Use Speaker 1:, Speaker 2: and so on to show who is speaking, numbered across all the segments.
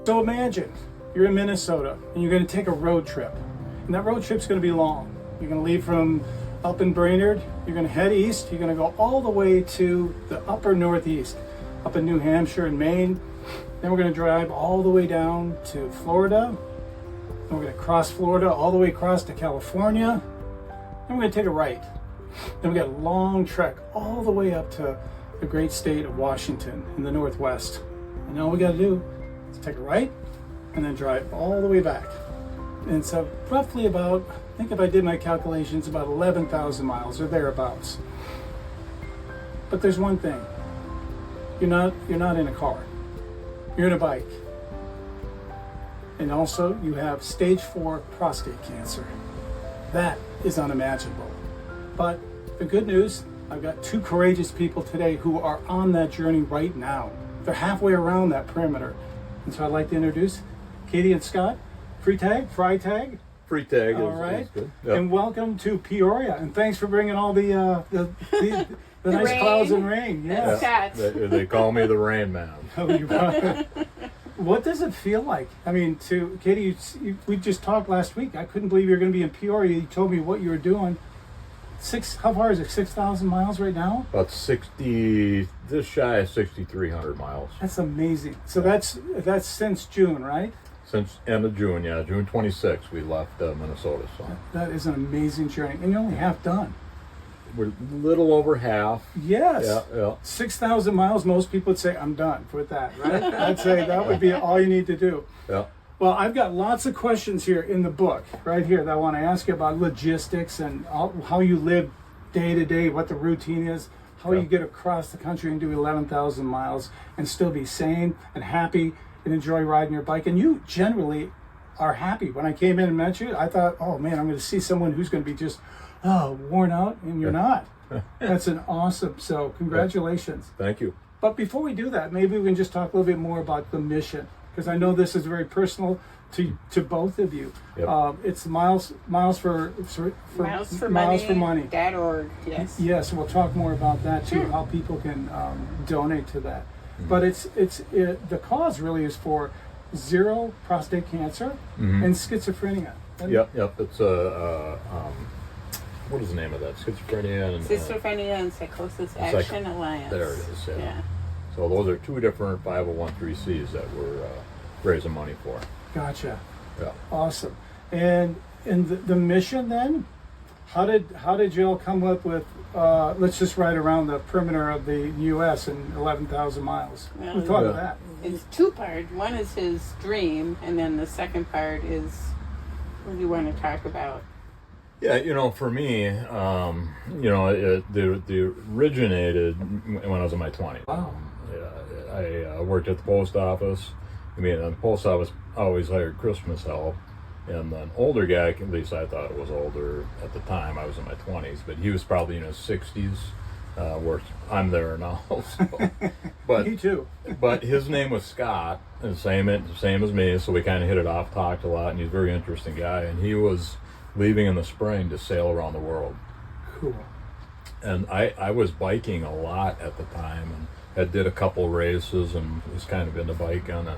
Speaker 1: So imagine you're in Minnesota and you're going to take a road trip. And that road trip's going to be long. You're going to leave from up in Brainerd, you're going to head east, you're going to go all the way to the upper northeast, up in New Hampshire and Maine. Then we're going to drive all the way down to Florida. Then we're going to cross Florida all the way across to California. Then we're going to take a right. Then we got a long trek all the way up to the great state of Washington in the Northwest. And all we got to do is take a right and then drive all the way back. And so roughly about, I think if I did my calculations, about 11,000 miles or thereabouts. But there's one thing. You're not in a car. You're in a bike. And also you have stage 4 prostate cancer. That is unimaginable. But the good news, I've got 2 courageous people today who are on that journey right now. They're halfway around that perimeter. And so I'd like to introduce Katy and Scott. Freitag.
Speaker 2: Freitag
Speaker 1: All right.
Speaker 2: is good. Yep.
Speaker 1: And welcome to Peoria. And thanks for bringing all the nice
Speaker 3: rain.
Speaker 1: Clouds and rain. Yes.
Speaker 3: Yeah.
Speaker 2: They call me the Rain Man.
Speaker 1: Oh, you brought it. What does it feel like? I mean, to Katy, we just talked last week. I couldn't believe you were going to be in Peoria. You told me what you were doing. How far is it? 6,000 miles right now?
Speaker 2: About 60, just shy of 6,300 miles.
Speaker 1: That's amazing. So that's since June, right?
Speaker 2: Since end of June, yeah, June 26th, we left Minnesota. So
Speaker 1: That is an amazing journey, and you're only half done.
Speaker 2: we're a little over half.
Speaker 1: Yes.
Speaker 2: Yeah.
Speaker 1: 6,000 miles. Most people would say, "I'm done with that." Right? I'd say that would be all you need to do.
Speaker 2: Yeah.
Speaker 1: Well, I've got lots of questions here in the book, right here, that I want to ask you about logistics and how you live day to day, what the routine is, how you get across the country and do 11,000 miles and still be sane and happy and enjoy riding your bike. And you generally are happy. When I came in and met you, I thought, oh man, I'm going to see someone who's going to be just worn out, and you're not. That's an awesome. So congratulations.
Speaker 2: Thank you.
Speaker 1: But before we do that, maybe we can just talk a little bit more about the mission, because I know this is very personal to both of you.
Speaker 2: Yep.
Speaker 1: It's miles for money.
Speaker 3: .org, yes.
Speaker 1: Yes, we'll talk more about that too,
Speaker 3: Sure.
Speaker 1: how people can donate to that. But the cause really is for zero prostate cancer and schizophrenia.
Speaker 2: Yep. It's what is the name of that? Schizophrenia and
Speaker 3: Schizophrenia and Psychosis Action Alliance.
Speaker 2: There it is.
Speaker 3: Yeah.
Speaker 2: So those are 2 different 501(c)(3)s that we're raising money for.
Speaker 1: Gotcha.
Speaker 2: Yeah.
Speaker 1: Awesome. And the mission then, how did you all come up with let's just ride around the perimeter of the U.S. in 11,000 miles?
Speaker 3: Well,
Speaker 1: Who thought of that?
Speaker 3: It's 2 parts. One is his dream, and then the second part is what you want to talk about.
Speaker 2: Yeah, for me, it originated when I was in my 20s.
Speaker 1: Wow.
Speaker 2: I worked at the post office. The post office always hired Christmas help. And an older guy, at least I thought it was older at the time, I was in my 20s, but he was probably in his 60s, where I'm there now. So. But,
Speaker 1: Me too.
Speaker 2: But his name was Scott, and same as me, so we kind of hit it off, talked a lot, and he's a very interesting guy. And he was leaving in the spring to sail around the world.
Speaker 1: Cool.
Speaker 2: And I was biking a lot at the time, and I did a couple races and was kind of into biking,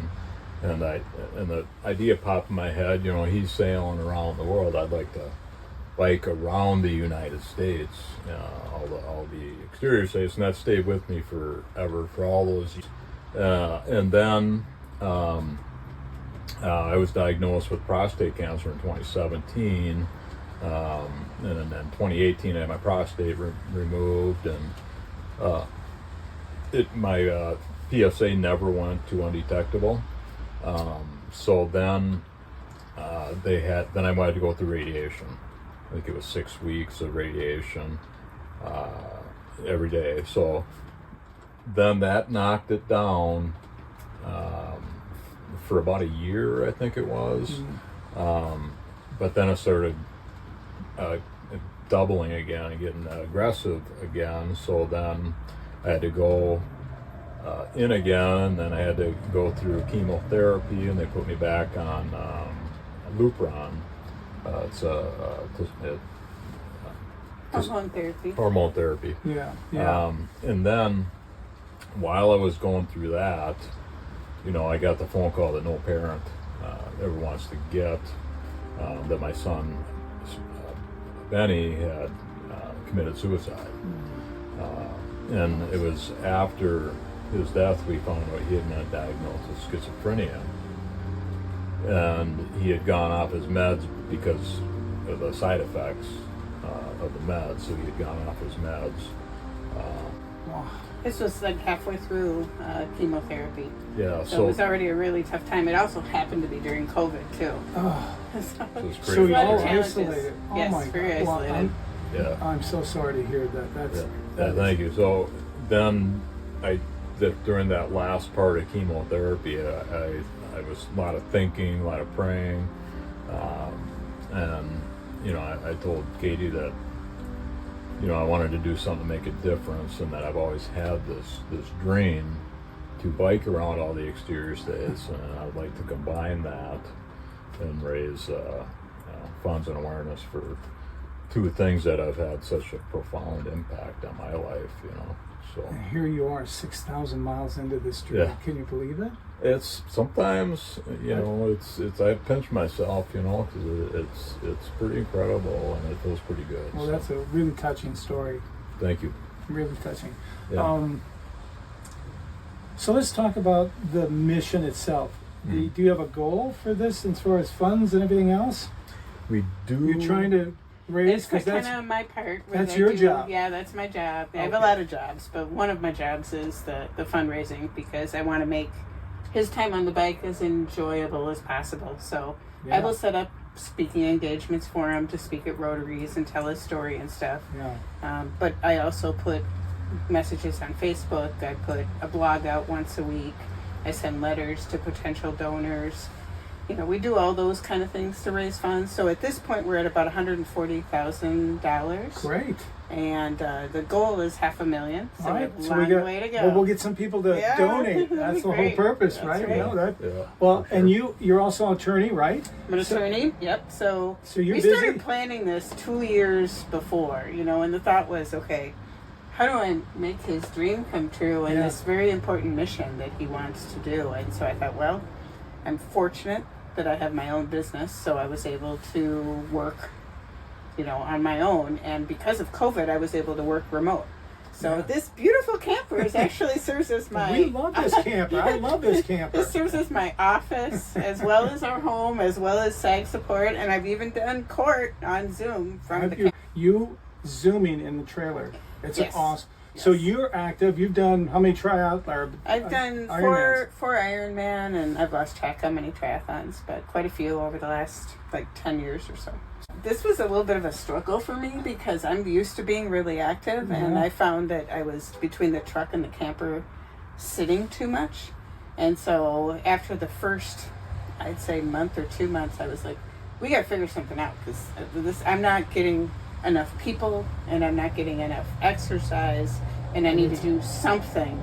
Speaker 2: and the idea popped in my head, he's sailing around the world. I'd like to bike around the United States, all the exterior states, and that stayed with me forever, for all those years. And then I was diagnosed with prostate cancer in 2017, and then in 2018 I had my prostate removed, and my PSA never went to undetectable. So then then I wanted to go through radiation. I think it was 6 weeks of radiation every day. So then that knocked it down for about a year, I think it was. But then it started doubling again and getting aggressive again. So then I had to go in again, and I had to go through chemotherapy, and they put me back on Lupron. It's
Speaker 3: Hormone therapy.
Speaker 2: hormone therapy.
Speaker 1: Yeah.
Speaker 2: And then while I was going through that, I got the phone call that no parent ever wants to get, that my son Benny had committed suicide. And it was after his death we found out he had been diagnosed with schizophrenia. And he had gone off his meds because of the side effects of the meds, so he had gone off his meds.
Speaker 3: This was like halfway through chemotherapy.
Speaker 2: Yeah,
Speaker 3: So it was already a really tough time. It also happened to be during COVID too.
Speaker 1: Oh,
Speaker 3: So
Speaker 2: it was
Speaker 1: so
Speaker 2: crazy.
Speaker 1: you're
Speaker 3: lot
Speaker 1: all
Speaker 3: of challenges.
Speaker 1: isolated. Oh
Speaker 3: Yes,
Speaker 1: my
Speaker 3: very
Speaker 1: God.
Speaker 3: isolated.
Speaker 2: Yeah.
Speaker 1: I'm so sorry to hear that. That's
Speaker 2: Yeah, thank you. So then during that last part of chemotherapy, I was a lot of thinking, a lot of praying, and I told Katie that I wanted to do something to make a difference, and that I've always had this dream to bike around all the exterior states, and I'd like to combine that and raise funds and awareness for two things that have had such a profound impact on my life, So
Speaker 1: And here you are, 6,000 miles into this journey.
Speaker 2: Yeah.
Speaker 1: Can you believe it?
Speaker 2: it's sometimes, it's I pinch myself, because it's pretty incredible and it feels pretty good.
Speaker 1: Well,
Speaker 2: So,
Speaker 1: that's a really touching story.
Speaker 2: thank you.
Speaker 1: Really touching.
Speaker 2: Yeah.
Speaker 1: So let's talk about the mission itself. Do you have a goal for this as far as funds and everything else?
Speaker 2: We do.
Speaker 1: You're trying to raise,
Speaker 3: That's
Speaker 1: because
Speaker 3: kind of my part. what
Speaker 1: that's
Speaker 3: I
Speaker 1: your
Speaker 3: do.
Speaker 1: job.
Speaker 3: Yeah, that's my job. I have
Speaker 1: Okay.
Speaker 3: a lot of jobs, but one of my jobs is the fundraising, because I want to make his time on the bike as enjoyable as possible. So I will set up speaking engagements for him to speak at Rotaries and tell his story and stuff.
Speaker 1: Yeah.
Speaker 3: But I also put messages on Facebook. I put a blog out once a week. I send letters to potential donors. We do all those kind of things to raise funds. So at this point, we're at about $140,000.
Speaker 1: Great.
Speaker 3: And the goal is $500,000. So
Speaker 1: All
Speaker 3: we
Speaker 1: right.
Speaker 3: have a
Speaker 1: So
Speaker 3: long
Speaker 1: we got.
Speaker 3: way to go.
Speaker 1: Well, we'll get some people to
Speaker 3: Yeah,
Speaker 1: donate.
Speaker 3: that'd
Speaker 1: That's
Speaker 3: be
Speaker 1: the whole
Speaker 3: great.
Speaker 1: purpose,
Speaker 3: That's
Speaker 1: right?
Speaker 3: right.
Speaker 2: Yeah.
Speaker 1: Well,
Speaker 2: for
Speaker 1: and
Speaker 2: sure.
Speaker 1: you're also an attorney, right?
Speaker 3: I'm an attorney. Yep. So
Speaker 1: you're
Speaker 3: we
Speaker 1: busy?
Speaker 3: started planning this 2 years before, and the thought was, okay, how do I make his dream come true and this very important mission that he wants to do? And so I thought, well, I'm fortunate that I have my own business, so I was able to work, on my own. And because of COVID, I was able to work remote. So this beautiful camper actually serves as my...
Speaker 1: We love this camper. I love this camper.
Speaker 3: This serves as my office, as well as our home, as well as SAG support, and I've even done court on Zoom from the camper.
Speaker 1: You zooming in the trailer. It's
Speaker 3: Yes.
Speaker 1: awesome. So
Speaker 3: Yes.
Speaker 1: you're active. You've done how many tryouts?
Speaker 3: I've done four Ironman, and I've lost track how many triathlons, but quite a few over the last 10 years or so. This was a little bit of a struggle for me because I'm used to being really active, and I found that I was between the truck and the camper sitting too much. And so after the first, I'd say month or 2 months, I was like, we got to figure something out, because I'm not getting enough people and I'm not getting enough exercise, and I need to do something,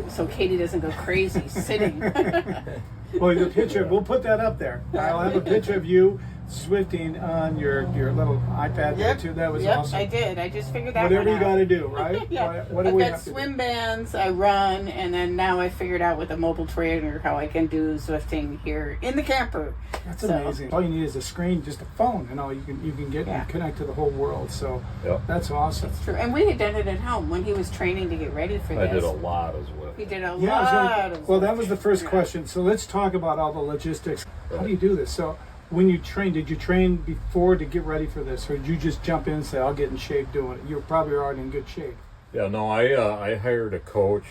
Speaker 3: so Katie doesn't go crazy sitting.
Speaker 1: Well, the picture, we'll put that up there. I'll have a picture of you swifting on your little iPad there too. That was awesome.
Speaker 3: I did. I just figured that
Speaker 1: Whatever
Speaker 3: one
Speaker 1: you
Speaker 3: out.
Speaker 1: got to do, right?
Speaker 3: Yeah.
Speaker 1: What do
Speaker 3: I've
Speaker 1: we
Speaker 3: got
Speaker 1: have to do?
Speaker 3: swim bands, I run, and then now I figured out with a mobile trainer how I can do Zwifting here in the camper.
Speaker 1: That's amazing. All you need is a screen, just a phone, and all you can get and connect to the whole world. So that's awesome.
Speaker 3: It's true. And we had done it at home when he was training to get ready for this.
Speaker 2: I did a lot as well.
Speaker 3: He did a
Speaker 1: Yeah,
Speaker 3: lot of
Speaker 1: well, that was the first question. So let's talk about all the logistics. How do you do this? So when you train, did you train before to get ready for this, or did you just jump in and say, "I'll get in shape doing it"? You're probably already in good shape.
Speaker 2: Yeah, no, I hired a coach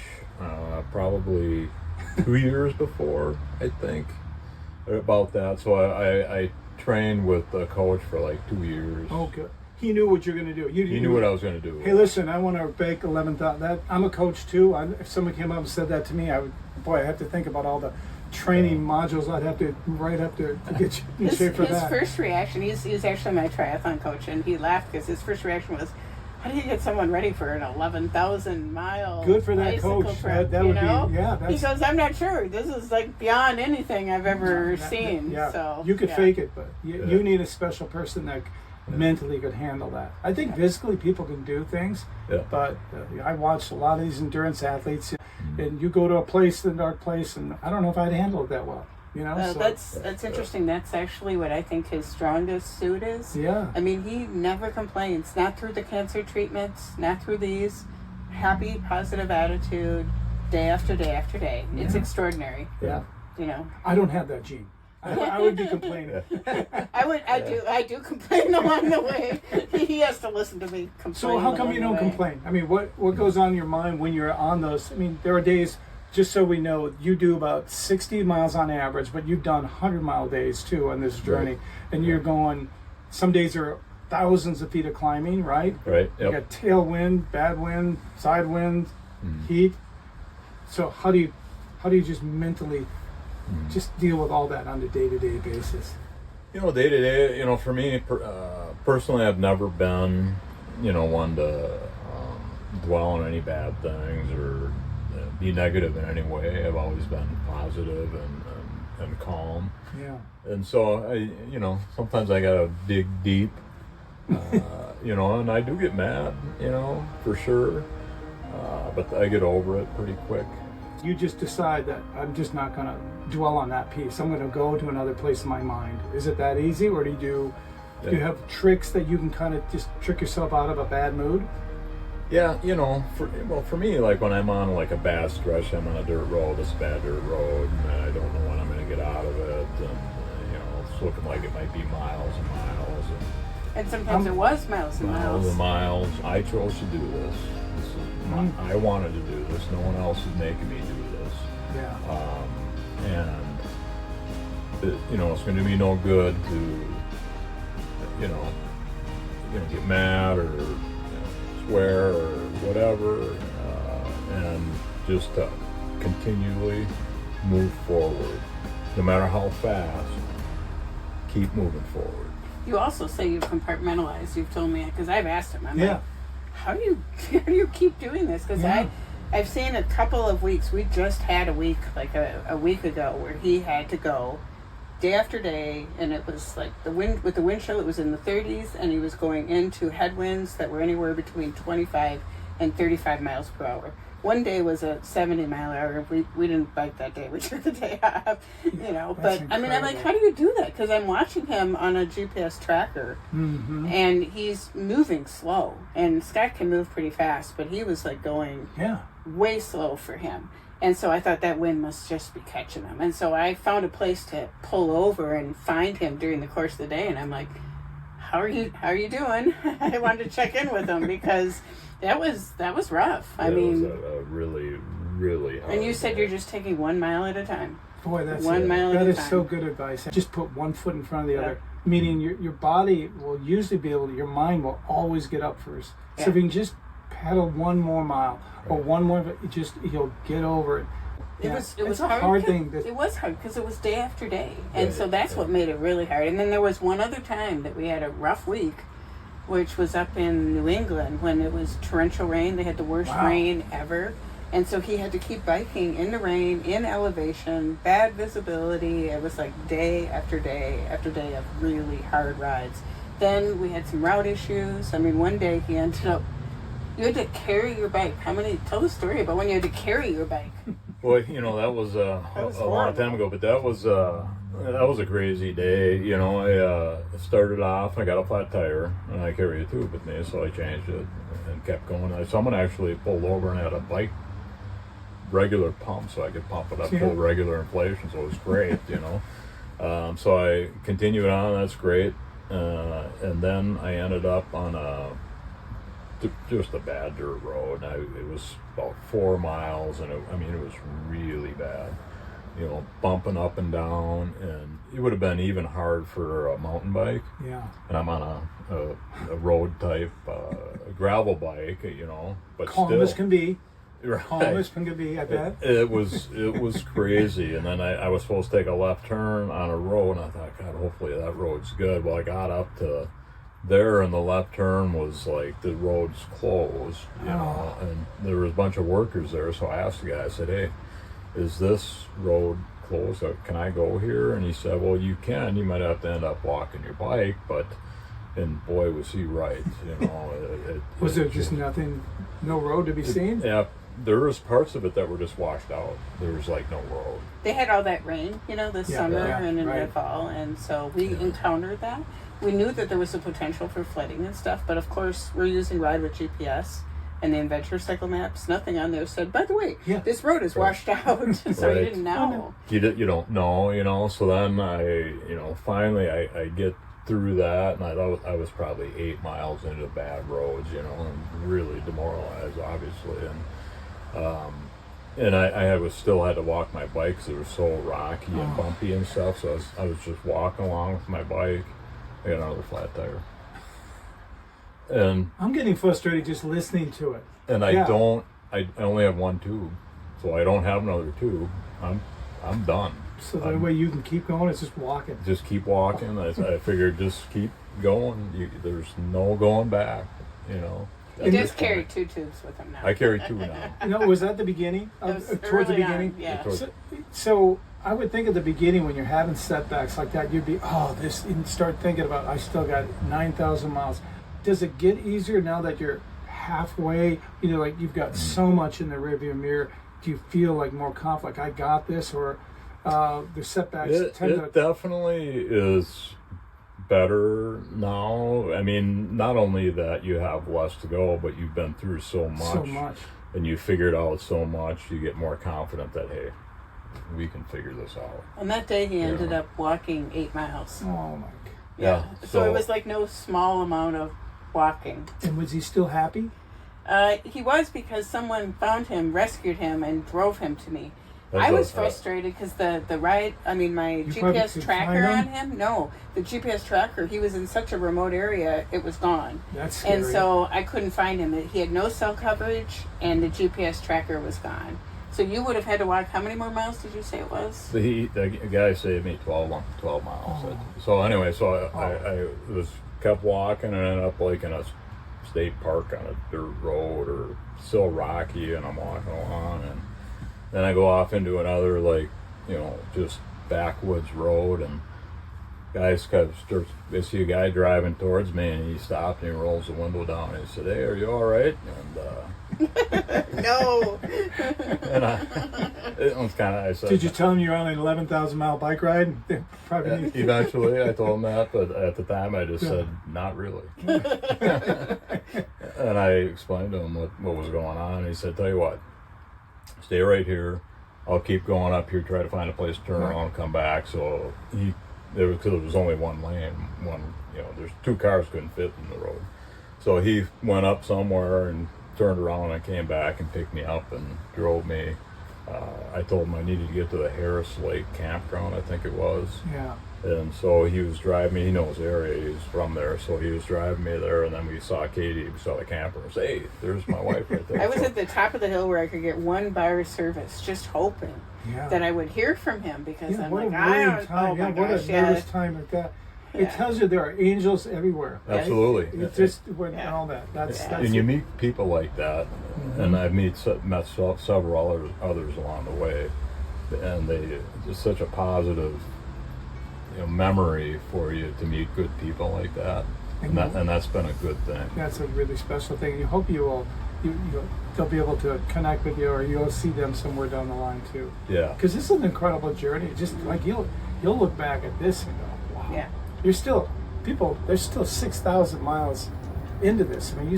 Speaker 2: probably 2 years before, I think, about that. So I trained with a coach for 2 years.
Speaker 1: Oh, good. He knew what you're going to do.
Speaker 2: He knew what I was going to do.
Speaker 1: Hey, listen, I want to bake 11,000. I'm a coach too. If someone came up and said that to me, I have to think about all the training modules I'd have to write up to get you in shape for
Speaker 3: his
Speaker 1: that.
Speaker 3: first reaction, he's actually my triathlon coach, and he laughed because his first reaction was, how do you get someone ready for an 11,000 mile
Speaker 1: Good for that
Speaker 3: bicycle
Speaker 1: coach.
Speaker 3: trip,
Speaker 1: That would be,
Speaker 3: He goes, I'm not sure. This is beyond anything I've ever seen.
Speaker 1: Yeah,
Speaker 3: So
Speaker 1: you could fake it, but you need a special person that mentally could handle that. I think physically people can do things, but I watched a lot of these endurance athletes. and you go to a dark place, and I don't know if I'd handle it that well. You know, so,
Speaker 3: that's interesting. That's actually what I think his strongest suit is.
Speaker 1: Yeah.
Speaker 3: I mean, he never complains. Not through the cancer treatments, not through these. Happy, positive attitude, day after day after day.
Speaker 1: Yeah.
Speaker 3: It's extraordinary.
Speaker 1: Yeah.
Speaker 3: You know.
Speaker 1: I don't have that gene. I would be complaining.
Speaker 3: I do complain along the way. He has to listen to me complain.
Speaker 1: So how come you don't complain? I mean, what goes on in your mind when you're on those? I mean, there are days. Just so we know, you do about 60 miles on average, but you've done 100-mile days too on this journey. Right. And you're going, some days are thousands of feet of climbing, right?
Speaker 2: Right. Yep.
Speaker 1: You got tailwind, bad wind, side wind, heat. So how do you just mentally just deal with all that on a day-to-day basis?
Speaker 2: You know, day-to-day, you know, for me, personally, I've never been, you know, one to dwell on any bad things or be negative in any way. I've always been positive and calm.
Speaker 1: Yeah.
Speaker 2: And so you know, sometimes I gotta dig deep, you know, and I do get mad, you know, for sure. But I get over it pretty quick.
Speaker 1: You just decide that I'm just not gonna dwell on that piece. I'm gonna go to another place in my mind. Is it that easy, or do you have tricks that you can kind of just trick yourself out of a bad mood?
Speaker 2: Yeah, you know, for me, like when I'm on like a bad stretch, I'm on a dirt road, it's a bad dirt road, and I don't know when I'm going to get out of it, and you know, it's looking like it might be miles and miles.
Speaker 3: And sometimes it was miles and miles.
Speaker 2: Miles and miles. I chose to do this. I wanted to do this. No one else is making me do this.
Speaker 1: Yeah.
Speaker 2: And you know, it's going to be no good to, you know, get mad or swear or whatever, and just to continually move forward, no matter how fast. Keep moving forward.
Speaker 3: You also say you've compartmentalized. You've told me, because I've asked him. I'm like, how do you keep doing this? Because I've seen a couple of weeks. We just had a week, like a week ago, where he had to go day after day, and it was like the wind chill, it was in the 30s, and he was going into headwinds that were anywhere between 25 and 35 miles per hour. One day was a 70 mile hour. We didn't bike that day. We took the day off, you know. But I mean, I'm like, how do you do that? Because I'm watching him on a GPS tracker, and he's moving slow. And Scott can move pretty fast, but he was like going way slow for him. And so I thought that wind must just be catching him. And so I found a place to pull over and find him during the course of the day. And I'm like, how are you doing? I wanted to check in with him because that was rough. I mean,
Speaker 2: it was a really, really hard
Speaker 3: and you said
Speaker 2: day.
Speaker 3: you're just taking 1 mile at a time.
Speaker 1: Boy, that's
Speaker 3: 1 mile at a time.
Speaker 1: That is so good advice. Just put one foot in front of the other. Meaning your body will usually be able to, your mind will always get up first. So if you can just paddle 1 more mile or 1 more, you'll get over it.
Speaker 3: It was
Speaker 1: a
Speaker 3: hard.
Speaker 1: hard thing.
Speaker 3: It was hard because it was day after day, and so that's what made it really hard. And then there was one other time that we had a rough week, which was up in New England when it was torrential rain. They had the worst rain ever, and so he had to keep biking in the rain, in elevation, bad visibility. It was like day after day after day of really hard rides. Then we had some route issues. I mean, one day he ended up. You had to carry your bike. Tell the story about when you had to carry your bike.
Speaker 2: Well, you know, that was a long time ago, but that was a crazy day. You know, I started off, I got a flat tire, and I carried a tube with me, so I changed it and kept going. Someone actually pulled over and had a bike regular pump, so I could pump it up to regular inflation, so it was great, you know. So I continued on, that's great. And then I ended up on just a bad dirt road. It was about 4 miles, and it was really bad. You know, bumping up and down, and it would have been even hard for a mountain bike. Yeah. And I'm on a road type gravel bike, you know, but
Speaker 1: calm as can be.
Speaker 2: Right.
Speaker 1: Calm as can be, I bet.
Speaker 2: It was crazy. And then I was supposed to take a left turn on a road, and I thought, God, hopefully that road's good. Well, I got up to there, and the left turn was like the road's closed, you know, and there was a bunch of workers there. So I asked the guy, I said, hey, is this road closed? Can I go here? And he said, well, you can. You might have to end up walking your bike, and boy, was he right, you know.
Speaker 1: Was there just nothing, no road to be seen?
Speaker 2: Yeah, there was parts of it that were just washed out. There was like no road.
Speaker 3: They had all that rain, this summer and in the fall, and so we encountered that. We knew that there was a potential for flooding and stuff, but of course we're using Ride with GPS and the adventure cycle maps. Nothing on there said, by the way, this road is washed out, so you didn't know.
Speaker 2: You don't know, So then finally I get through that, and I thought I was probably 8 miles into bad roads, and really demoralized, obviously, and I still had to walk my bike because it was so rocky and bumpy and stuff. So I was just walking along with my bike. I got another flat tire, and
Speaker 1: I'm getting frustrated just listening to it.
Speaker 2: And I only have one tube, so I don't have another tube. I'm done.
Speaker 1: So the way you can keep going is just walking.
Speaker 2: Just keep walking. I figured just keep going. There's no going back.
Speaker 3: He does carry 2 tubes with him now.
Speaker 2: I carry 2 now.
Speaker 1: Was that the beginning? Towards the beginning?
Speaker 3: Yeah.
Speaker 1: So I would think at the beginning when you're having setbacks like that, you'd be, this, and start thinking about, I still got 9,000 miles. Does it get easier now that you're halfway, like you've got so much in the rearview mirror? Do you feel like more confident, like I got this, or the setbacks
Speaker 2: it definitely is better now. I mean, not only that you have less to go, but you've been through so much. And you figured out so much, you get more confident that, hey, we can figure this out.
Speaker 3: And that day he ended up walking 8 miles.
Speaker 1: Oh my God.
Speaker 3: Yeah. So it was like no small amount of walking.
Speaker 1: And was he still happy?
Speaker 3: He was, because someone found him, rescued him, and drove him to me. I was frustrated because the ride, my GPS tracker on him, the GPS tracker, he was in such a remote area, it was gone.
Speaker 1: That's scary.
Speaker 3: And so I couldn't find him. He had no cell coverage, and the GPS tracker was gone. So you would have had to walk, how many more miles did you say it was?
Speaker 2: The guy saved me 12 miles. Oh. So anyway, I kept walking and ended up like in a state park on a dirt road, or still rocky, and I'm walking along, and then I go off into another, just backwoods road, and they see a guy driving towards me, and he stopped and he rolls the window down and he said, "Hey, are you all right?" And
Speaker 3: no.
Speaker 2: And it was kind of, I said,
Speaker 1: did you tell him you're on an 11,000 mile bike ride? Probably.
Speaker 2: Eventually, I told him that, but at the time, I just said, "Not really." And I explained to him what was going on, and he said, "Tell you what, stay right here. I'll keep going up here, try to find a place to turn around and come back." So because it was only one lane, there's 2 cars couldn't fit in the road. So he went up somewhere and turned around, and I came back and picked me up and drove me. I told him I needed to get to the Harris Lake campground, I think it was.
Speaker 1: Yeah.
Speaker 2: And so he was driving me. He knows the area. He's from there. So he was driving me there, and then we saw Katy. We saw the camper. And said, "Hey, there's my wife right there."
Speaker 3: I was at the top of the hill where I could get 1 bar service, just hoping that I would hear from him, because I'm like, I don't know.
Speaker 1: What a nervous time like that. It tells you there are angels everywhere.
Speaker 2: Absolutely.
Speaker 1: It just all that. That's
Speaker 2: and you meet people like that, and I've met several others along the way, and it's just such a positive memory for you to meet good people like that, and that's been a good thing.
Speaker 1: That's a really special thing. You hope they'll be able to connect with you, or you'll see them somewhere down the line too.
Speaker 2: Yeah.
Speaker 1: Because this is an incredible journey. Just like you'll look back at this and go, "Wow."
Speaker 3: Yeah.
Speaker 1: There's still 6,000 miles into this. I mean,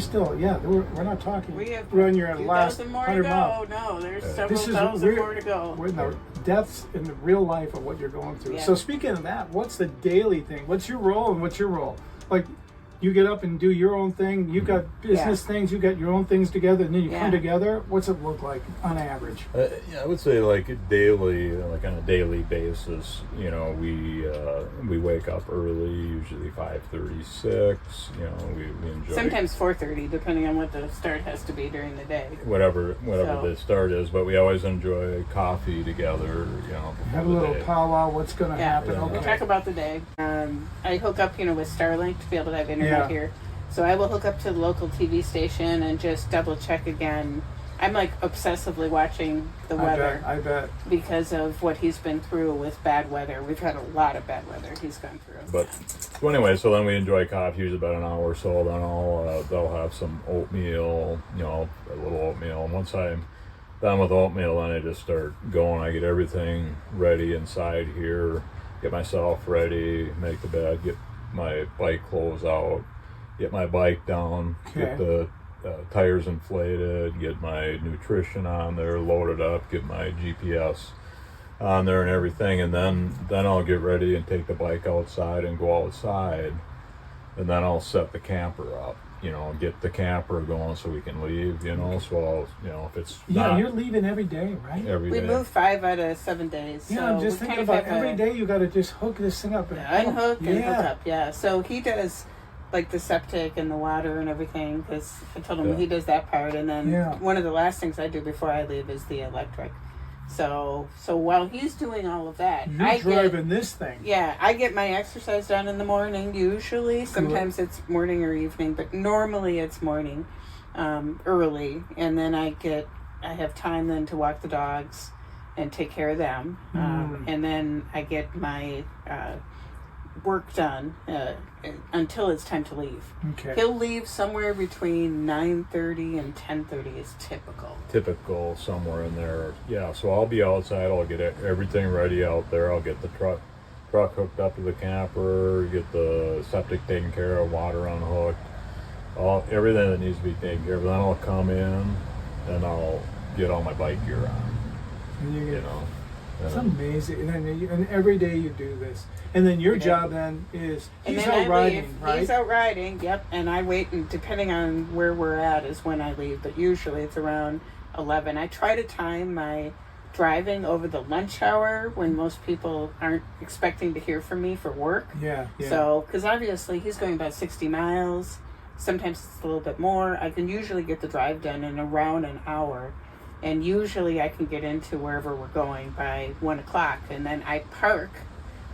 Speaker 1: we're not talking.
Speaker 3: We're
Speaker 1: on your last 100 miles.
Speaker 3: No, there's several thousand more to go.
Speaker 1: We're in the depths in the real life of what you're going through. So speaking of that, what's the daily thing? What's your role and what's your role? Like, you get up and do your own thing. You've got business things. You got your own things together, and then you come together. What's it look like on average?
Speaker 2: I would say like daily, like on a daily basis. We wake up early, usually 5:36. We enjoy.
Speaker 3: Sometimes 4:30, depending on what the start has to be during the day.
Speaker 2: Whatever the start is, but we always enjoy coffee together.
Speaker 1: Have a little powwow. What's going to happen?
Speaker 3: We'll talk about the day. I hook up, with Starlink to be able to have internet here. So I will hook up to the local TV station and just double check again. I'm like obsessively watching the weather.
Speaker 1: I bet.
Speaker 3: Because of what he's been through with bad weather. We've had a lot of bad weather he's gone through.
Speaker 2: So anyway, so then we enjoy coffee, usually about an hour or so. Then they'll have some oatmeal, a little oatmeal. And once done with oatmeal, then I just start going. I get everything ready inside here, get myself ready, make the bed, get my bike clothes out, get my bike down, get the tires inflated, get my nutrition on there, loaded up, get my GPS on there and everything, and then I'll get ready and take the bike outside and go outside, and then I'll set the camper up, get the camper going so we can leave, so I'll, if it's not,
Speaker 1: you're leaving every day, right?
Speaker 2: Every day.
Speaker 3: We move 5 out of 7 days.
Speaker 1: Yeah,
Speaker 3: so
Speaker 1: I'm just thinking about every day you got to just hook this thing up.
Speaker 3: Unhook and hook up, yeah. So he does like the septic and the water and everything, because I told him he does that part, and then one of the last things I do before I leave is the electric. So while he's doing all of that,
Speaker 1: you're driving this thing.
Speaker 3: Yeah, I get my exercise done in the morning usually. Sometimes it's morning or evening, but normally it's morning, early, and then I have time then to walk the dogs and take care of them, and then I get my work done until it's time to leave.
Speaker 1: Okay.
Speaker 3: He'll leave somewhere between 9:30 and 10:30 is typical.
Speaker 2: Typical, somewhere in there. Yeah, so I'll be outside. I'll get everything ready out there. I'll get the truck hooked up to the camper, get the septic taken care of, water unhooked, everything that needs to be taken care of. Then I'll come in and I'll get all my bike gear on.
Speaker 1: And it's amazing. And every day you do this. And then your job then is he's out riding, right?
Speaker 3: He's out riding, yep. And I wait, and depending on where we're at is when I leave. But usually it's around 11. I try to time my driving over the lunch hour when most people aren't expecting to hear from me for work.
Speaker 1: Yeah.
Speaker 3: So, because obviously he's going about 60 miles. Sometimes it's a little bit more. I can usually get the drive done in around an hour. And usually I can get into wherever we're going by 1 o'clock. And then I park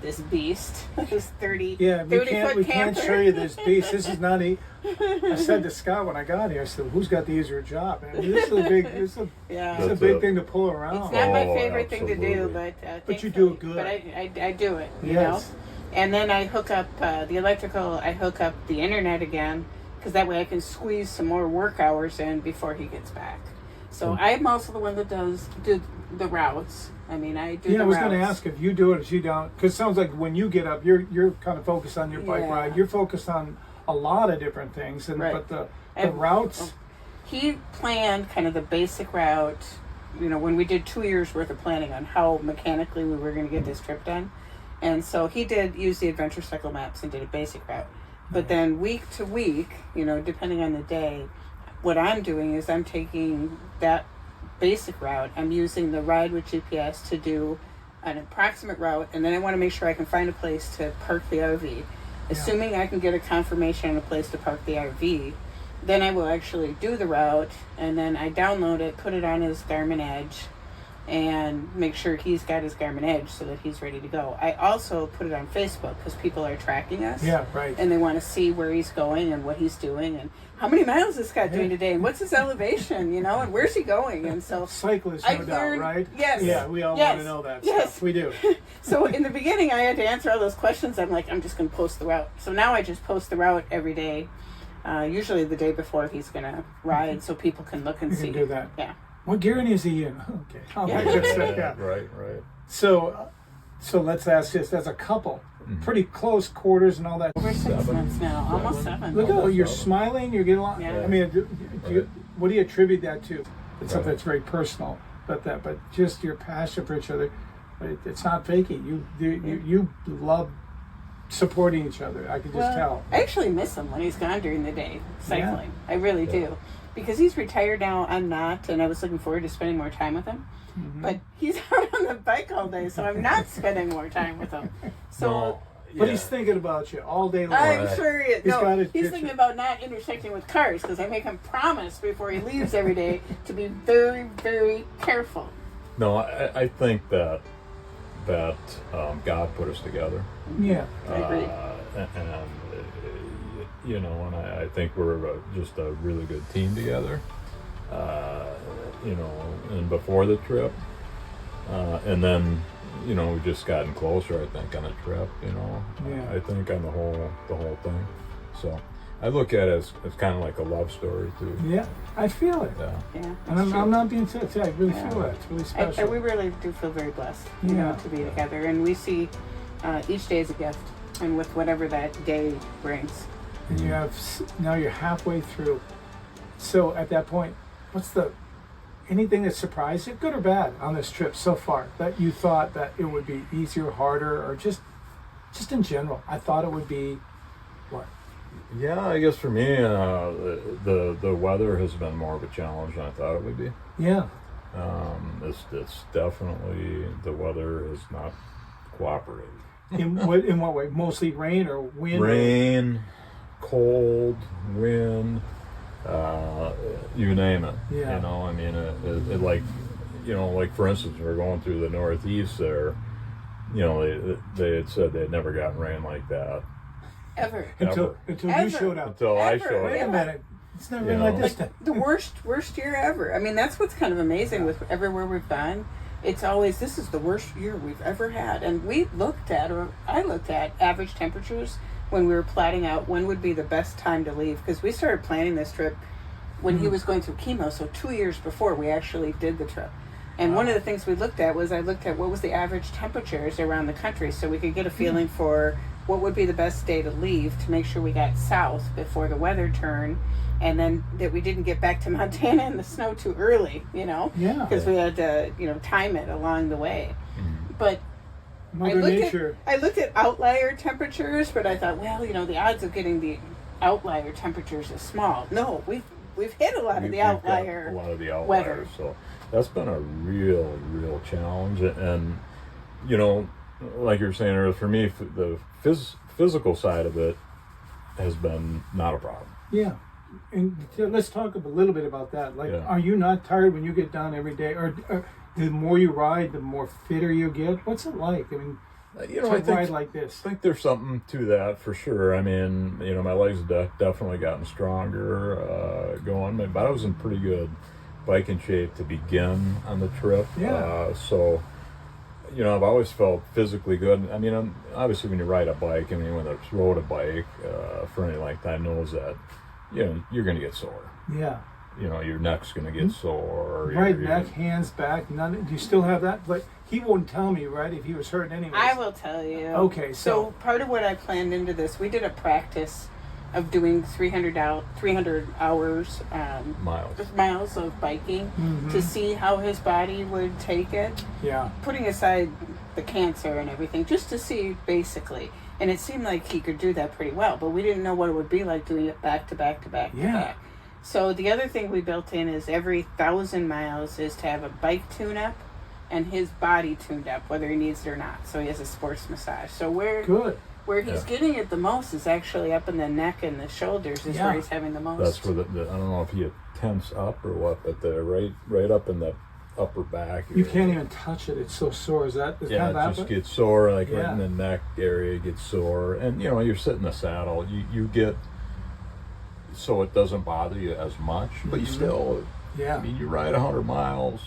Speaker 3: this beast, this 30 foot
Speaker 1: we
Speaker 3: camper.
Speaker 1: can't show you this beast. This is not I said to Scott when I got here, I said, who's got the easier job? I mean, this is a big, it's a big thing to pull around.
Speaker 3: It's not my favorite thing to do,
Speaker 1: but you do it good.
Speaker 3: But I do it, you
Speaker 1: know?
Speaker 3: And then I hook up the electrical, I hook up the internet again, because that way I can squeeze some more work hours in before he gets back. So I'm also the one that do the routes. I mean, I do the routes.
Speaker 1: I was going to ask if you do it, if you don't. Because it sounds like when you get up, you're kind of focused on your bike ride. You're focused on a lot of different things. But the routes...
Speaker 3: He planned kind of the basic route, when we did 2 years worth of planning on how mechanically we were going to get this trip done. And so he did use the Adventure Cycle maps and did a basic route. But then week to week, depending on the day, what I'm doing is I'm taking that basic route, I'm using the Ride with GPS to do an approximate route, and then I want to make sure I can find a place to park the RV. Assuming I can get a confirmation on a place to park the RV, then I will actually do the route, and then I download it, put it on his Garmin Edge, and make sure he's got his Garmin Edge so that he's ready to go. I also put it on Facebook because people are tracking us.
Speaker 1: Yeah, right.
Speaker 3: And they want to see where he's going and what he's doing and how many miles is Scott doing today and what's his elevation, and where's he going? And so
Speaker 1: cyclists, no doubt, right?
Speaker 3: Yes.
Speaker 1: Yeah, we all want to know that stuff. We do.
Speaker 3: So in the beginning, I had to answer all those questions. I'm like, I'm just going to post the route. So now I just post the route every day, usually the day before he's going to ride, so people can look and see.
Speaker 1: You can do that.
Speaker 3: Yeah.
Speaker 1: What gearing is he in? Okay.
Speaker 2: Right.
Speaker 1: So let's ask this. As a couple, pretty close quarters and all that.
Speaker 3: Over 6 months now. Almost 7.
Speaker 1: Look at you're smiling. You're getting along.
Speaker 3: Yeah.
Speaker 1: I mean, what do you attribute that to? It's something that's very personal, but just your passion for each other. It's not faking. You love supporting each other. I can just tell.
Speaker 3: I actually miss him when he's gone during the day cycling. I really do. Because he's retired now, I'm not, and I was looking forward to spending more time with him. Mm-hmm. But he's out on the bike all day, so I'm not spending more time with him. So,
Speaker 1: but he's thinking about you all day long.
Speaker 3: I'm sure he is. He's thinking about not intersecting with cars, because I make him promise before he leaves every day to be very, very careful.
Speaker 2: No, I think that God put us together.
Speaker 1: Yeah,
Speaker 3: I agree.
Speaker 2: And I think we're just a really good team together, and before the trip, and then, we've just gotten closer, I think, on a trip, I think on the whole thing. So, I look at it as kind of like a love story too.
Speaker 1: Yeah, I feel it.
Speaker 3: Yeah.
Speaker 1: And I'm not being silly. I really feel that. It's really special.
Speaker 3: We really do feel very blessed, to be together, and we see each day as a gift, and with whatever that day brings.
Speaker 1: And now you're halfway through. So at that point, what's anything that surprised you, good or bad, on this trip so far, that you thought that it would be easier, harder, or just in general? I thought it would be what?
Speaker 2: Yeah, I guess for me, the weather has been more of a challenge than I thought it would be.
Speaker 1: Yeah.
Speaker 2: It's definitely, the weather is not cooperating.
Speaker 1: In what way? Mostly rain or wind?
Speaker 2: Rain, cold, wind, you name it.
Speaker 1: Yeah.
Speaker 2: You know, I mean, it like, you know, like for instance, we're going through the Northeast there. You know, they had said they had never gotten rain like that.
Speaker 3: Ever.
Speaker 1: Until you showed up.
Speaker 2: Until I showed
Speaker 1: Wait a
Speaker 2: up.
Speaker 1: minute. It's never been like this.
Speaker 3: The worst year ever. I mean, that's what's kind of amazing with everywhere we've gone. It's always, this is the worst year we've ever had. And I looked at average temperatures when we were plotting out when would be the best time to leave. Because we started planning this trip when he was going through chemo, so 2 years before we actually did the trip. And one of the things we looked at was what was the average temperatures around the country, so we could get a feeling for what would be the best day to leave to make sure we got south before the weather turned, and then that we didn't get back to Montana in the snow too early,
Speaker 1: Yeah.
Speaker 3: because we had to, time it along the way. But
Speaker 1: Mother Nature.
Speaker 3: I looked at outlier temperatures, but I thought, well, the odds of getting the outlier temperatures is small. No, we've hit a lot of the outlier weather.
Speaker 2: So that's been a real challenge. And, like you were saying earlier, for me, the physical side of it has been not a problem.
Speaker 1: Yeah. And let's talk a little bit about that. Are you not tired when you get done every day? Or the more you ride, the more fitter you get? What's it like? I mean, I ride like this.
Speaker 2: I think there's something to that for sure. I mean, my legs have definitely gotten stronger going, but I was in pretty good biking shape to begin on the trip.
Speaker 1: Yeah.
Speaker 2: So, I've always felt physically good. I mean, obviously when you ride a bike, whether it's rode a bike for any length of time, knows that, you're going to get sore.
Speaker 1: Yeah.
Speaker 2: Your neck's going to get sore.
Speaker 1: Right, neck, hands, back, none. Do you still have that? But he wouldn't tell me, right, if he was hurting anyway.
Speaker 3: I will tell you.
Speaker 1: Okay,
Speaker 3: so part of what I planned into this, we did a practice of doing 300 hours miles of biking to see how his body would take it.
Speaker 1: Yeah.
Speaker 3: Putting aside the cancer and everything, just to see basically. And it seemed like he could do that pretty well, but we didn't know what it would be like doing it back to back to back to back. So the other thing we built in is every 1,000 miles is to have a bike tune-up and his body tuned up, whether he needs it or not. So he has a sports massage. So where he's getting it the most is actually up in the neck and the shoulders is where he's having the most.
Speaker 2: That's where I don't know if he tense up or what, but the right up in the upper back.
Speaker 1: You can't even touch it. It's so sore. Is that
Speaker 2: it just gets sore, right in the neck area gets sore. And, you're sitting in the saddle. You get, so it doesn't bother you as much, but you still, you ride 100 miles.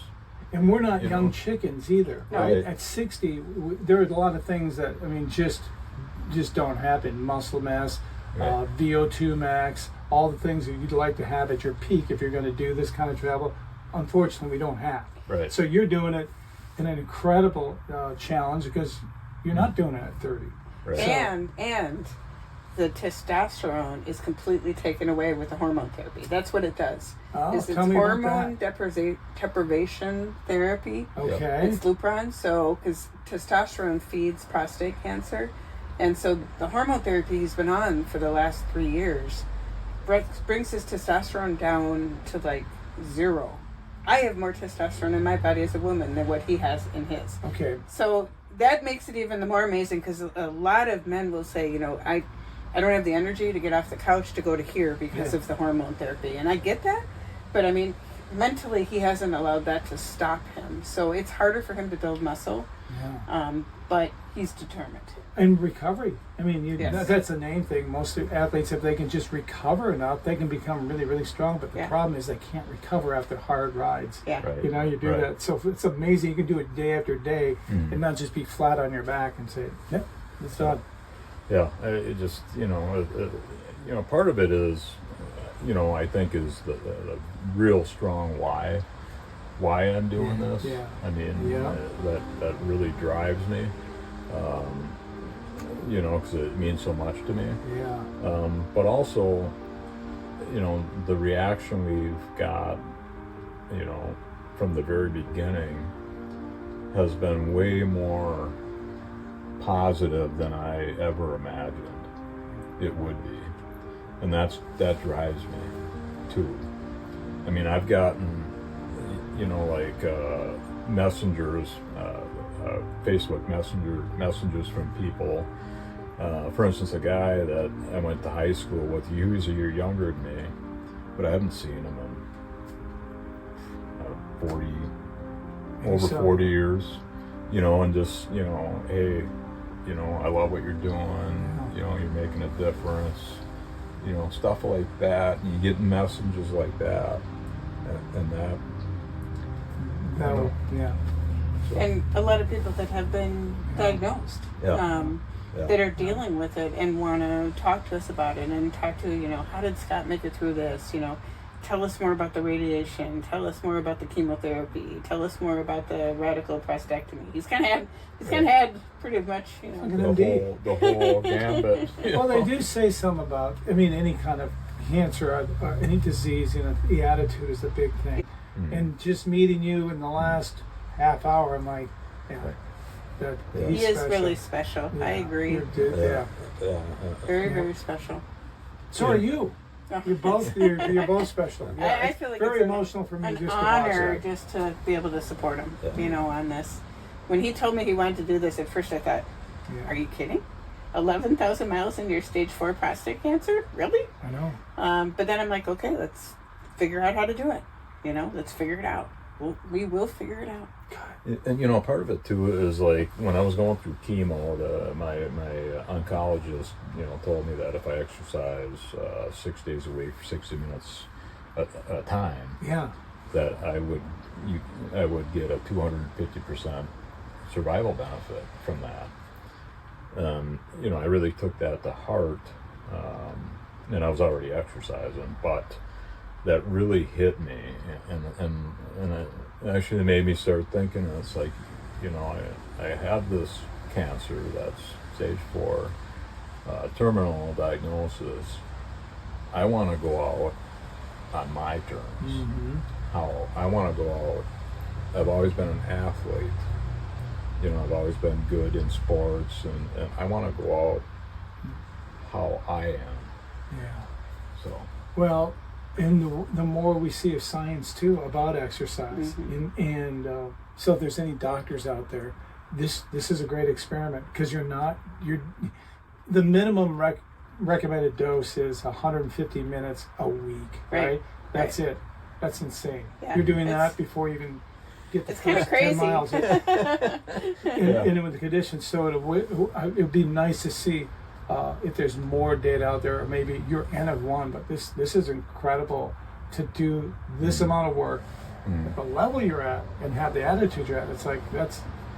Speaker 1: And we're not young chickens either, right?
Speaker 2: Right.
Speaker 1: At 60, there are a lot of things that, just don't happen. Muscle mass, VO2 max, all the things that you'd like to have at your peak if you're going to do this kind of travel, unfortunately we don't have.
Speaker 2: Right.
Speaker 1: So you're doing it in an incredible challenge because you're not doing it at 30.
Speaker 2: Right.
Speaker 3: And the testosterone is completely taken away with the hormone therapy. That's what it does. It's hormone deprivation therapy.
Speaker 1: Okay.
Speaker 3: It's Lupron. So, because testosterone feeds prostate cancer. And so the hormone therapy he's been on for the last 3 years brings his testosterone down to like 0. I have more testosterone in my body as a woman than what he has in his.
Speaker 1: Okay.
Speaker 3: So that makes it even more amazing because a lot of men will say, I don't have the energy to get off the couch to go to here because of the hormone therapy. And I get that. But mentally he hasn't allowed that to stop him. So it's harder for him to build muscle.
Speaker 1: Yeah.
Speaker 3: But he's determined.
Speaker 1: And recovery. That's the main thing. Most athletes, if they can just recover enough, they can become really, really strong. But the problem is they can't recover after hard rides.
Speaker 3: Yeah.
Speaker 2: Right.
Speaker 1: You do that. So it's amazing. You can do it day after day and not just be flat on your back and say, yep, it's done.
Speaker 2: Yeah, it just, part of it is, I think is the real strong why I'm doing this.
Speaker 1: Yeah.
Speaker 2: I mean,
Speaker 1: Yeah.
Speaker 2: that really drives me, because it means so much to me.
Speaker 1: Yeah.
Speaker 2: But also, the reaction we've got, from the very beginning has been way more positive than I ever imagined it would be. And that drives me too. I mean, I've gotten, messengers, Facebook messages from people. For instance, a guy that I went to high school with, he was a year younger than me, but I haven't seen him in 40 years, and just, hey, I love what you're doing, you're making a difference, stuff like that. And you get messages like that, and that.
Speaker 1: Yeah.
Speaker 2: So,
Speaker 3: And a lot of people that have been diagnosed, that are dealing with it and want to talk to us about it and talk to, how did Scott make it through this? Tell us more about the radiation. Tell us more about the chemotherapy. Tell us more about the radical prostatectomy. He's kind of had pretty much,
Speaker 2: the whole gambit.
Speaker 1: Well, they do say something about, any kind of cancer or any disease, the attitude is the big thing.
Speaker 2: Mm.
Speaker 1: And just meeting you in the last half hour, I'm like,
Speaker 3: he is special. Really special.
Speaker 1: Yeah,
Speaker 3: I agree. Very, very special.
Speaker 1: So are you. You're both special. Yeah,
Speaker 3: I feel like
Speaker 1: very
Speaker 3: it's
Speaker 1: emotional for me
Speaker 3: an
Speaker 1: just
Speaker 3: honor
Speaker 1: to watch
Speaker 3: just to be able to support him, on this. When he told me he wanted to do this, at first I thought, are you kidding? 11,000 miles into your stage 4 prostate cancer? Really?
Speaker 1: I know.
Speaker 3: But then I'm like, okay, let's figure out how to do it. Let's figure it out. We will figure it out.
Speaker 2: And part of it too is like when I was going through chemo, my oncologist told me that if I exercise 6 days a week for 60 minutes at a time, that I would get a 250% survival benefit from that. I really took that to heart, and I was already exercising, but that really hit me, and it actually made me start thinking. It's like, I have this cancer that's stage 4, terminal diagnosis. I want to go out on my terms.
Speaker 1: Mm-hmm.
Speaker 2: How I want to go out. I've always been an athlete. I've always been good in sports, and I want to go out how I am.
Speaker 1: Yeah.
Speaker 2: So.
Speaker 1: Well, and the more we see of science too about exercise, and so if there's any doctors out there, this is a great experiment, because the minimum recommended dose is 150 minutes a week, right? That's it. That's insane. Yeah, you're doing that before you can get the first 10 miles. And with the conditions, so it would be nice to see if there's more data out there, or maybe you're N of one, but this is incredible to do this amount of work at the level you're at and have the attitude you're at. It's like,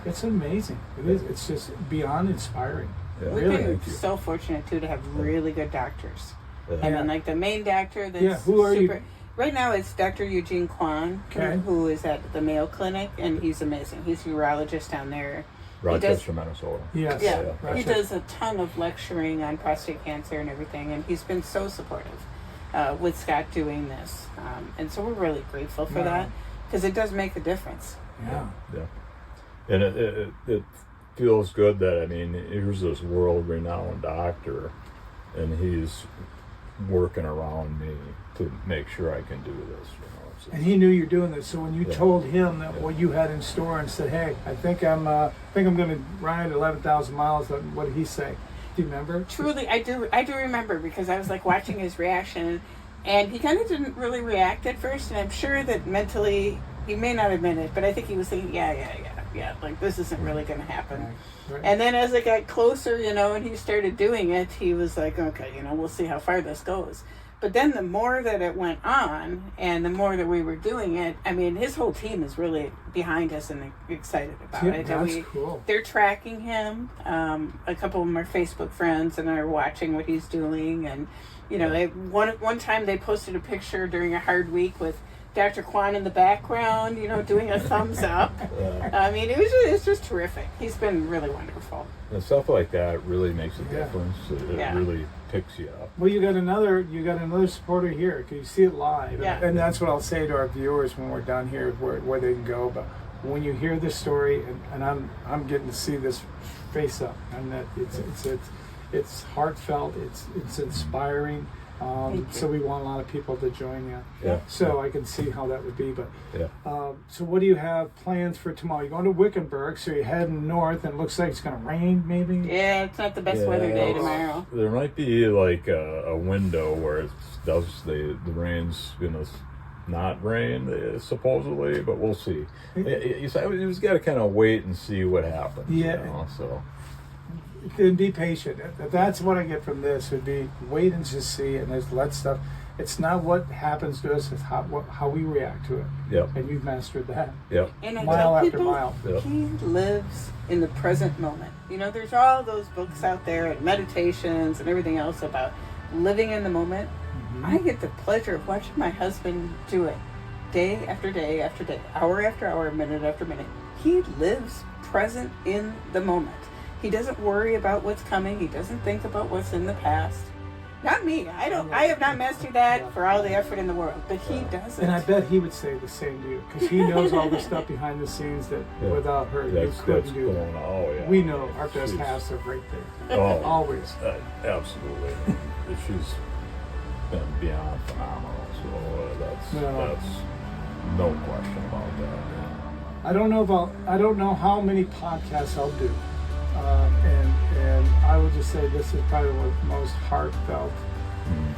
Speaker 1: it's amazing. It is. It's just beyond inspiring.
Speaker 2: Yeah.
Speaker 3: We've been so fortunate too to have really good doctors. And then like the main doctor that's
Speaker 1: who are you?
Speaker 3: Right now it's Dr. Eugene Kwan, who is at the Mayo Clinic, and he's amazing. He's a urologist down there.
Speaker 2: Rochester, Minnesota.
Speaker 1: Yes.
Speaker 3: Yeah. He does a ton of lecturing on prostate cancer and everything, and he's been so supportive with Scott doing this. And so we're really grateful for that, because it does make a difference.
Speaker 1: Yeah.
Speaker 2: And it feels good that, here's this world-renowned doctor, and he's working around me to make sure I can do this.
Speaker 1: And he knew you're doing this. So when you told him that what you had in store and said, "Hey, I think I'm going to ride 11,000 miles," what did he say? Do you remember?
Speaker 3: Truly, I do remember, because I was like watching his reaction, and he kind of didn't really react at first, and I'm sure that mentally he may not admit it, but I think he was thinking, yeah, like this isn't really going to happen. Right. And then as it got closer, and he started doing it, he was like, okay, we'll see how far this goes. But then the more that it went on and the more that we were doing it, I mean, his whole team is really behind us and excited about it.
Speaker 1: That's cool.
Speaker 3: They're tracking him. A couple of them are Facebook friends and are watching what he's doing. And, you know, one time they posted a picture during a hard week with Dr. Kwan in the background, you know, doing a thumbs up. I mean, it's just terrific. He's been really wonderful.
Speaker 2: And stuff like that really makes a difference. It really picks you up.
Speaker 1: Well, you got another supporter here. Can you see it live?
Speaker 3: Yeah.
Speaker 1: And that's what I'll say to our viewers when we're done here, where they can go. But when you hear this story, and I'm getting to see this face up, and that it's heartfelt, it's inspiring. So we want a lot of people to join you.
Speaker 2: Yeah.
Speaker 1: So I can see how that would be. But
Speaker 2: Yeah.
Speaker 1: so what do you have plans for tomorrow? You're going to Wickenburg, so you're heading north, and it looks like it's going to rain, maybe.
Speaker 3: Yeah, it's not the best weather day tomorrow.
Speaker 2: There might be like a window where the rain's gonna not rain supposedly, but we'll see. You just got to kind of wait and see what happens.
Speaker 1: Yeah.
Speaker 2: You know, so.
Speaker 1: And be patient. That's what I get from this. Would be wait and just see, and just let stuff. It's not what happens to us; it's how we react to it.
Speaker 2: Yep.
Speaker 1: And you've mastered that.
Speaker 2: Yep.
Speaker 3: And I
Speaker 1: Mile
Speaker 3: tell
Speaker 1: after
Speaker 3: people,
Speaker 1: mile.
Speaker 2: Yep.
Speaker 3: he lives in the present moment. You know, there's all those books out there and meditations and everything else about living in the moment.
Speaker 1: Mm-hmm.
Speaker 3: I get the pleasure of watching my husband do it day after day after day, hour after hour, minute after minute. He lives present in the moment. He doesn't worry about what's coming. He doesn't think about what's in the past. Not me. I have not mastered that for all the effort in the world, but he does it.
Speaker 1: And I bet he would say the same to you, because he knows all the stuff behind the scenes that without her you couldn't do that.
Speaker 2: Oh yeah.
Speaker 1: We know our best halves are right there.
Speaker 2: Oh,
Speaker 1: Always.
Speaker 2: Absolutely. She's been beyond phenomenal. So that's no question about that.
Speaker 1: I don't know how many podcasts I'll do, and I would just say this is probably the most heartfelt,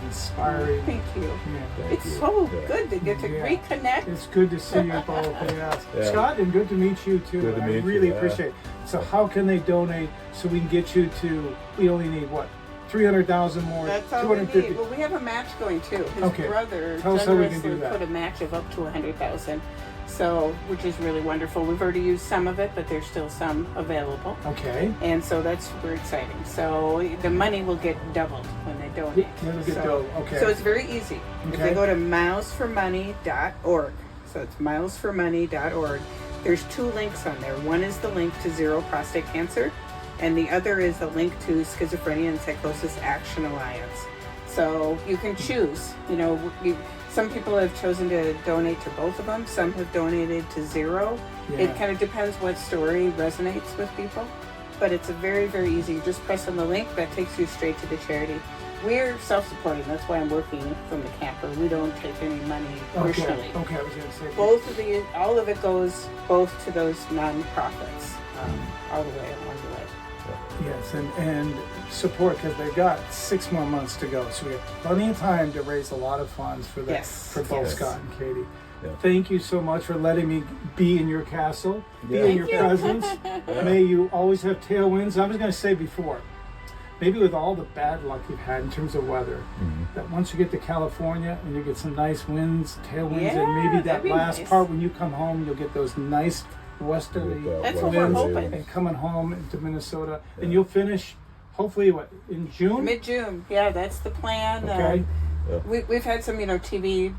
Speaker 1: inspiring.
Speaker 3: Thank you.
Speaker 1: Yeah.
Speaker 3: It's so good to get to reconnect.
Speaker 1: It's good to see you both. Yeah. Scott, and good to meet you too.
Speaker 2: Good to meet you.
Speaker 1: I really appreciate it. So how can they donate so we can get you to, we only need what? 300,000 more.
Speaker 3: That's all we need. Well, we have a match going too. His brother generously put a match of up to 100,000. So, which is really wonderful. We've already used some of it, but there's still some available.
Speaker 1: Okay.
Speaker 3: And so that's super exciting. So the money will get doubled when they donate.
Speaker 1: It'll get doubled. Okay.
Speaker 3: So it's very easy. If they go to milesformoney.org, so it's milesformoney.org, there's 2 links on there. One is the link to Zero Prostate Cancer, and the other is a link to Schizophrenia and Psychosis Action Alliance. So you can choose. You know, some people have chosen to donate to both of them. Some have donated to Zero. Yeah. It kind of depends what story resonates with people. But it's a very, very easy. You just press on the link that takes you straight to the charity. We're self-supporting. That's why I'm working from the camper. We don't take any money personally.
Speaker 1: Okay, I was going to say.
Speaker 3: All of it goes both to those nonprofits, all the way along the way.
Speaker 1: Yes, and support, because they've got 6 more months to go, so we have plenty of time to raise a lot of funds for that, for both Scott and Katy. Yeah. Thank you so much for letting me be in your castle, be in your presence. May you always have tailwinds. I was going to say before, maybe with all the bad luck you've had in terms of weather, that once you get to California and you get some nice winds, tailwinds, and maybe that last part when you come home, you'll get those nice westerly
Speaker 3: That's what we're hoping.
Speaker 1: And coming home into Minnesota, and you'll finish hopefully in June.
Speaker 3: Mid-June, that's the plan.
Speaker 1: Okay.
Speaker 3: We've had some TV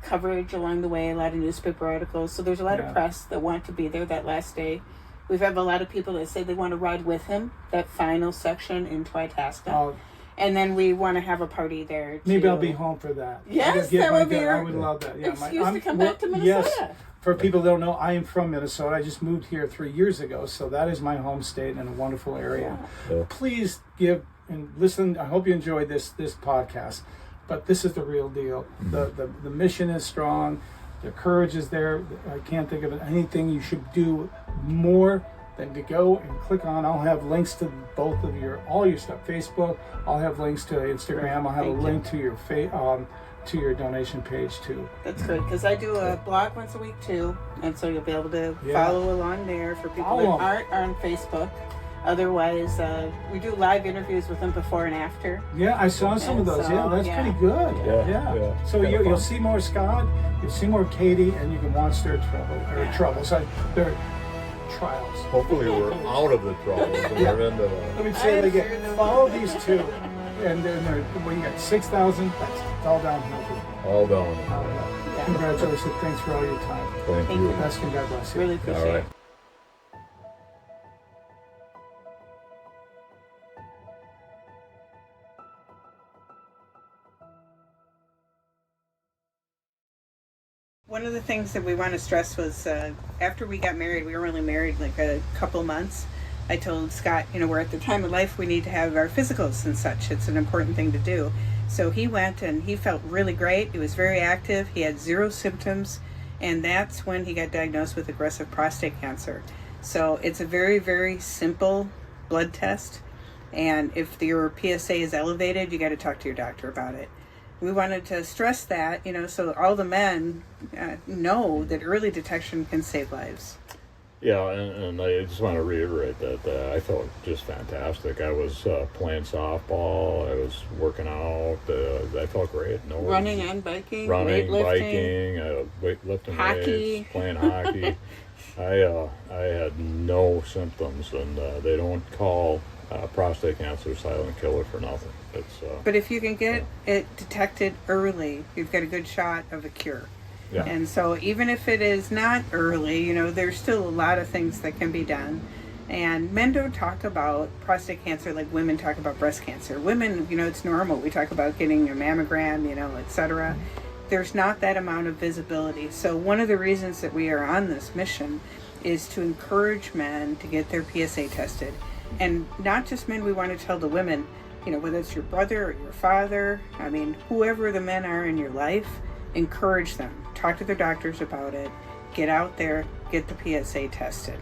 Speaker 3: coverage along the way, a lot of newspaper articles. So there's a lot of press that want to be there that last day. We've had a lot of people that say they want to ride with him that final section in Itasca. And then we want to have a party there too.
Speaker 1: Maybe I'll be home for that.
Speaker 3: Yes, that would be
Speaker 1: I would love that.
Speaker 3: Excuse to come back to Minnesota.
Speaker 1: Yes. For people that don't know, I am from Minnesota. I just moved here 3 years ago, so that is my home state and a wonderful area. Yeah. Please give and listen. I hope you enjoyed this podcast, but this is the real deal. The mission is strong. The courage is there. I can't think of anything you should do more than to go and click on. I'll have links to both of all your stuff. Facebook. I'll have links to Instagram. I'll have a link to your to your donation page too.
Speaker 3: That's good, because I do a blog once a week too, and so you'll be able to follow along there for people that aren't on Facebook. Otherwise, we do live interviews with them before and after.
Speaker 1: Yeah, I saw some of those.
Speaker 3: So,
Speaker 1: Yeah, that's
Speaker 3: yeah.
Speaker 1: pretty good.
Speaker 2: Yeah.
Speaker 1: So
Speaker 2: Kinda
Speaker 1: you'll
Speaker 2: fun.
Speaker 1: see more Scott, you'll see more Katy, and you can watch their troubles, their trials.
Speaker 2: Hopefully we're out of the troubles and
Speaker 1: Yeah.
Speaker 2: we're into
Speaker 1: Let me
Speaker 2: the.
Speaker 1: say it again. Follow these two, and then when you got 6,000, that's all downhill.
Speaker 2: All done.
Speaker 3: Yeah.
Speaker 1: Congratulations. Thanks for all your time.
Speaker 2: Thank
Speaker 3: Thank
Speaker 2: you.
Speaker 3: you.
Speaker 1: Best and God bless you.
Speaker 3: Really appreciate
Speaker 2: All right.
Speaker 3: it. One of the things that we want to stress was after we got married, we were only married like a couple months. I told Scott, we're at the time of life we need to have our physicals and such. It's an important thing to do. So he went and he felt really great. He was very active. He had 0 symptoms. And that's when he got diagnosed with aggressive prostate cancer. So it's a very, very simple blood test. And if your PSA is elevated, you got to talk to your doctor about it. We wanted to stress that, so all the men know that early detection can save lives.
Speaker 2: Yeah, and I just want to reiterate that I felt just fantastic. I was playing softball, I was working out, I felt great. No
Speaker 3: Running and biking,
Speaker 2: running,
Speaker 3: weightlifting,
Speaker 2: weightlifting,
Speaker 3: hockey.
Speaker 2: weights, playing hockey. I had no symptoms, and they don't call prostate cancer silent killer for nothing. It's
Speaker 3: But if you can get it detected early, you've got a good shot of a cure.
Speaker 2: yeah.
Speaker 3: And so even if it is not early, there's still a lot of things that can be done. And men don't talk about prostate cancer like women talk about breast cancer. Women, it's normal. We talk about getting a mammogram, etc. There's not that amount of visibility. So one of the reasons that we are on this mission is to encourage men to get their PSA tested. And not just men, we want to tell the women, whether it's your brother or your father, whoever the men are in your life, encourage them. Talk to their doctors about it. Get out there, get the PSA tested.